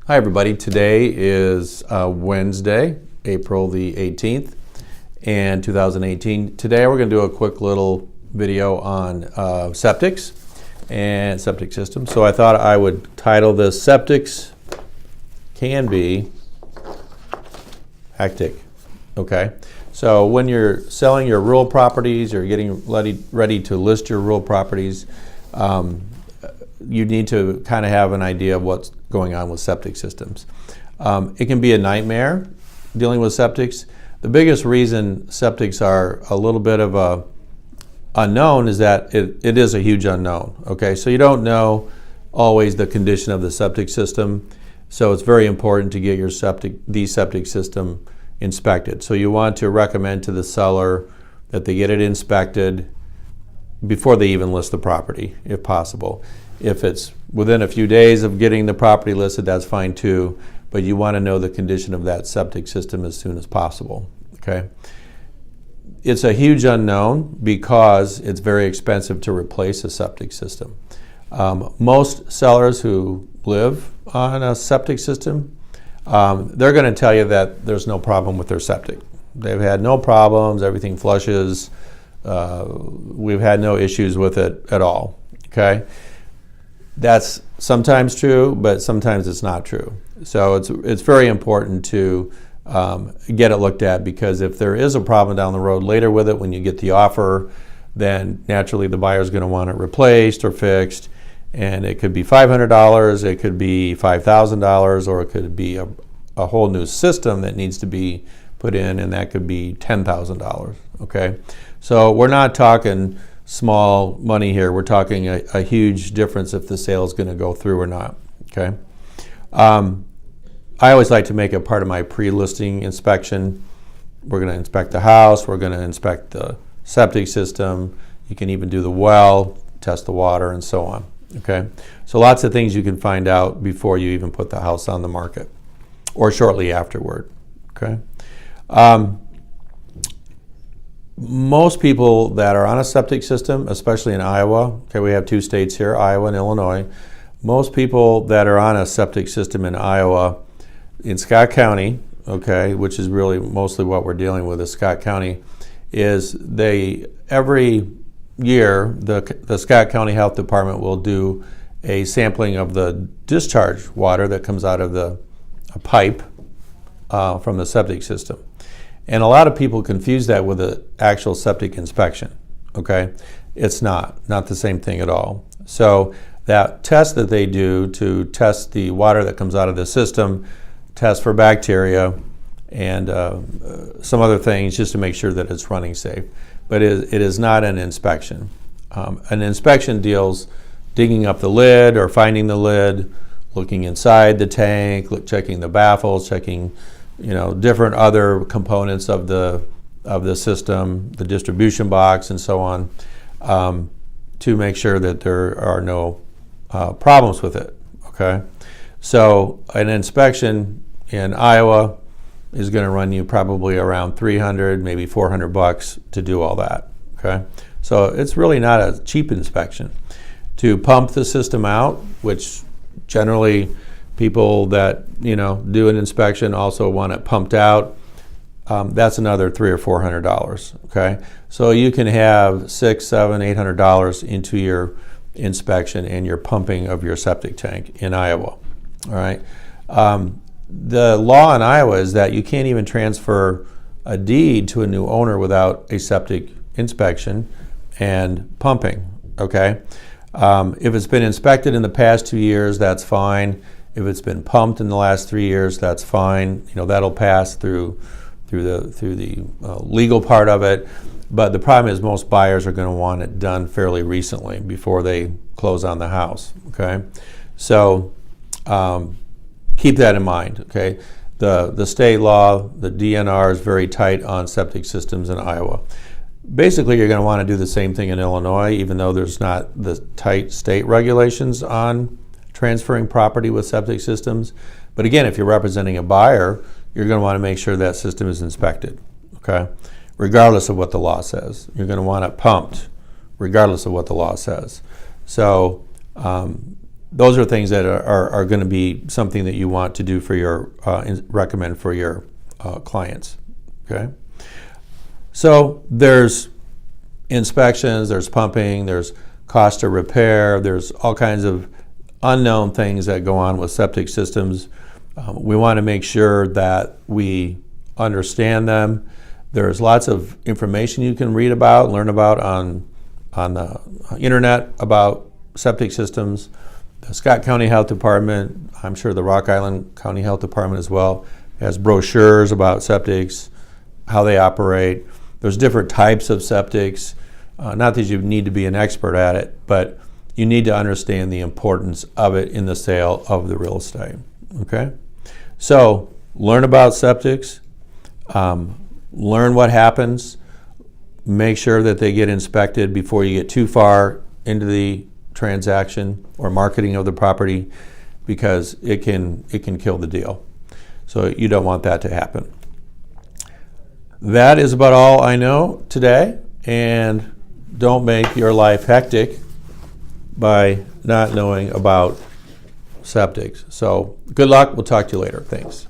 Hi everybody, today is Wednesday, April the 18th, and 2018. Today we're going to do a quick little video on septics and septic systems. So I thought I would title this Septics Can Be Hectic. Okay, so when you're selling your rural properties or getting ready to list your rural properties, you need to kind of have an idea of what's going on with septic systems. It can be a nightmare dealing with septics. The biggest reason septics are a little bit of a unknown is that it is a huge unknown. Okay, so you don't know always the condition of the septic system, so it's very important to get your septic system inspected. So you want to recommend to the seller that they get it inspected before they even list the property, if possible. If it's within a few days of getting the property listed, that's fine too, but you want to know the condition of that septic system as soon as possible, okay? It's a huge unknown because it's very expensive to replace a septic system. Most sellers who live on a septic system, they're going to tell you that there's no problem with their septic. They've had no problems, everything flushes, we've had no issues with it at all, okay? That's sometimes true, but sometimes it's not true. So it's very important to get it looked at, because if there is a problem down the road later with it, when you get the offer, then naturally the buyer is going to want it replaced or fixed, and it could be $500, it could be $5,000, or it could be a whole new system that needs to be put in, and that could be $10,000. Okay, so we're not talking small money here. We're talking a huge difference if the sale is going to go through or not. Okay. I always like to make it part of my pre-listing inspection. We're going to inspect the house. We're going to inspect the septic system. You can even do the well, test the water, and so on. Okay. So lots of things you can find out before you even put the house on the market, or shortly afterward. Okay. Most people that are on a septic system, especially in Iowa, okay, we have two states here, Iowa and Illinois. Most people that are on a septic system in Iowa, in Scott County, okay, which is really mostly what we're dealing with, is Scott County, is every year the Scott County Health Department will do a sampling of the discharge water that comes out of a pipe from the septic system. And a lot of people confuse that with an actual septic inspection, okay? It's not the same thing at all. So that test that they do to test the water that comes out of the system, test for bacteria and some other things just to make sure that it's running safe. But it is not an inspection. An inspection deals digging up the lid or finding the lid, looking inside the tank, checking the baffles, checking different other components of the system, the distribution box, and so on, to make sure that there are no problems with it. Okay, so an inspection in Iowa is going to run you probably around $300, maybe $400 to do all that. Okay, so it's really not a cheap inspection. To pump the system out, which generally people that do an inspection also want it pumped out, that's another $300 or $400. Okay, so you can have $600, $700, $800 into your inspection and your pumping of your septic tank in Iowa. All right, the law in Iowa is that you can't even transfer a deed to a new owner without a septic inspection and pumping. Okay, if it's been inspected in the past 2 years, that's fine. If it's been pumped in the last 3 years, that's fine. That'll pass through the legal part of it. But the problem is most buyers are going to want it done fairly recently before they close on the house. Okay, so keep that in mind. Okay, the state law, the DNR, is very tight on septic systems in Iowa. Basically, you're going to want to do the same thing in Illinois, even though there's not the tight state regulations on transferring property with septic systems. But again, if you're representing a buyer, you're going to want to make sure that system is inspected, okay? Regardless of what the law says. You're going to want it pumped, regardless of what the law says. So those are things that are going to be something that you want to do for your, recommend for your clients, okay? So there's inspections, there's pumping, there's cost of repair, there's all kinds of unknown things that go on with septic systems. We want to make sure that we understand them. There's lots of information you can read about, learn about on the internet about septic systems. The Scott County Health Department, I'm sure the Rock Island County Health Department as well, has brochures about septics, how they operate. There's different types of septics. Not that you need to be an expert at it, but you need to understand the importance of it in the sale of the real estate, okay? So learn about septics, learn what happens, make sure that they get inspected before you get too far into the transaction or marketing of the property, because it can kill the deal. So you don't want that to happen. That is about all I know today, and don't make your life hectic by not knowing about septics. So good luck. We'll talk to you later. Thanks.